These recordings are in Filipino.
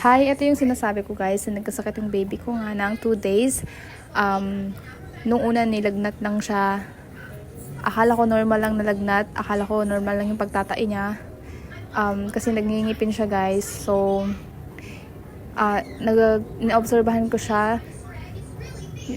Hi, ito yung sinasabi ko guys, na nagkasakit yung baby ko nga ng 2 days. Nung una nilagnat lang siya. Akala ko normal lang nalagnat. Akala ko normal lang yung pagtatai niya. Kasi nagngingipin siya guys. So, naobserbahan ko siya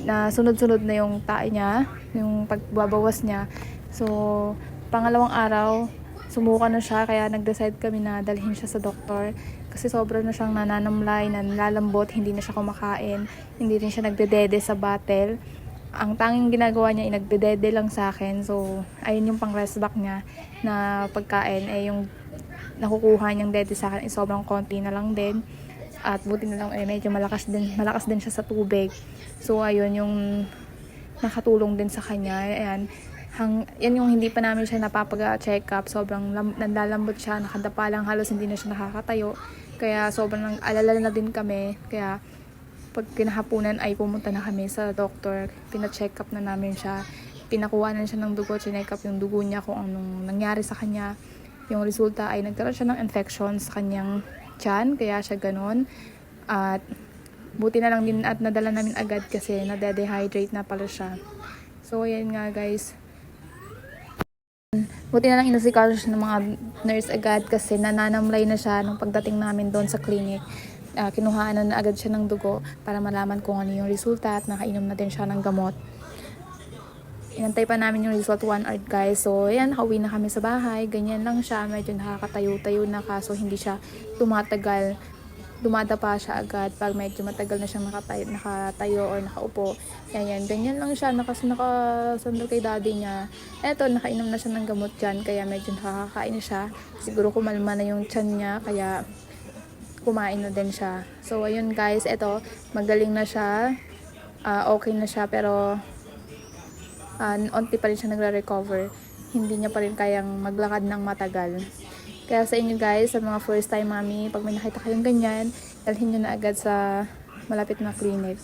na sunod-sunod na yung tae niya, yung pagbabawas niya. So, pangalawang araw, sumuka na siya, kaya nag-decide kami na dalhin siya sa doktor. Kasi sobra na siyang nananamlay, nalalambot, hindi na siya kumakain, hindi rin siya nagdedede sa bottle. Ang tanging ginagawa niya ay nagdedede lang sa akin. So, ayun yung pang rest back niya na pagkain, yung nakukuha niyang dede sa akin ay sobrang konti na lang din. At buti na lang medyo malakas din siya sa tubig. So, ayun yung nakatulong din sa kanya. Yan yung hindi pa namin siya napapag-check up. Sobrang nanlalambot siya, nakadapa lang, halos hindi na siya nakakatayo. Kaya sobrang alala na din kami. Kaya pag kinahapunan ay pumunta na kami sa doctor. Pina-check up na namin siya. Pinakuha na siya ng dugo, chinek up yung dugo niya kung anong nangyari sa kanya. Yung resulta ay nagkaroon siya ng infection sa kanyang tiyan, kaya siya ganun. At buti na lang din at nadala namin agad kasi nade-dehydrate na pala siya. So ayan nga guys, buti na lang inasikaso siya ng mga nurse agad kasi nananamlay na siya nung pagdating namin doon sa clinic. Kinuhaan na agad siya ng dugo para malaman kung ano yung resulta at nakainom na din siya ng gamot. Inantay pa namin yung result 1 hour guys. So ayan, nakauwi na kami sa bahay. Ganyan lang siya, medyo nakakatayo-tayo na, kaso hindi siya tumatagal. Dumadapa siya agad pag medyo matagal na siyang nakatayo or nakaupo. Yan, ganyan lang siya, nakasandal kay daddy niya. Eto, nakainom na siya ng gamot dyan, kaya medyo nakakain siya. Siguro kumalma na yung tiyan niya, kaya kumain na din siya. So ayun guys, eto, magaling na siya. Okay na siya, pero onti pa rin siya nagre-recover. Hindi niya pa rin kayang maglakad ng matagal. Kaya sa inyo guys, sa mga first time mommy, pag may nakita kayong ganyan, dalhin nyo na agad sa malapit na clinic.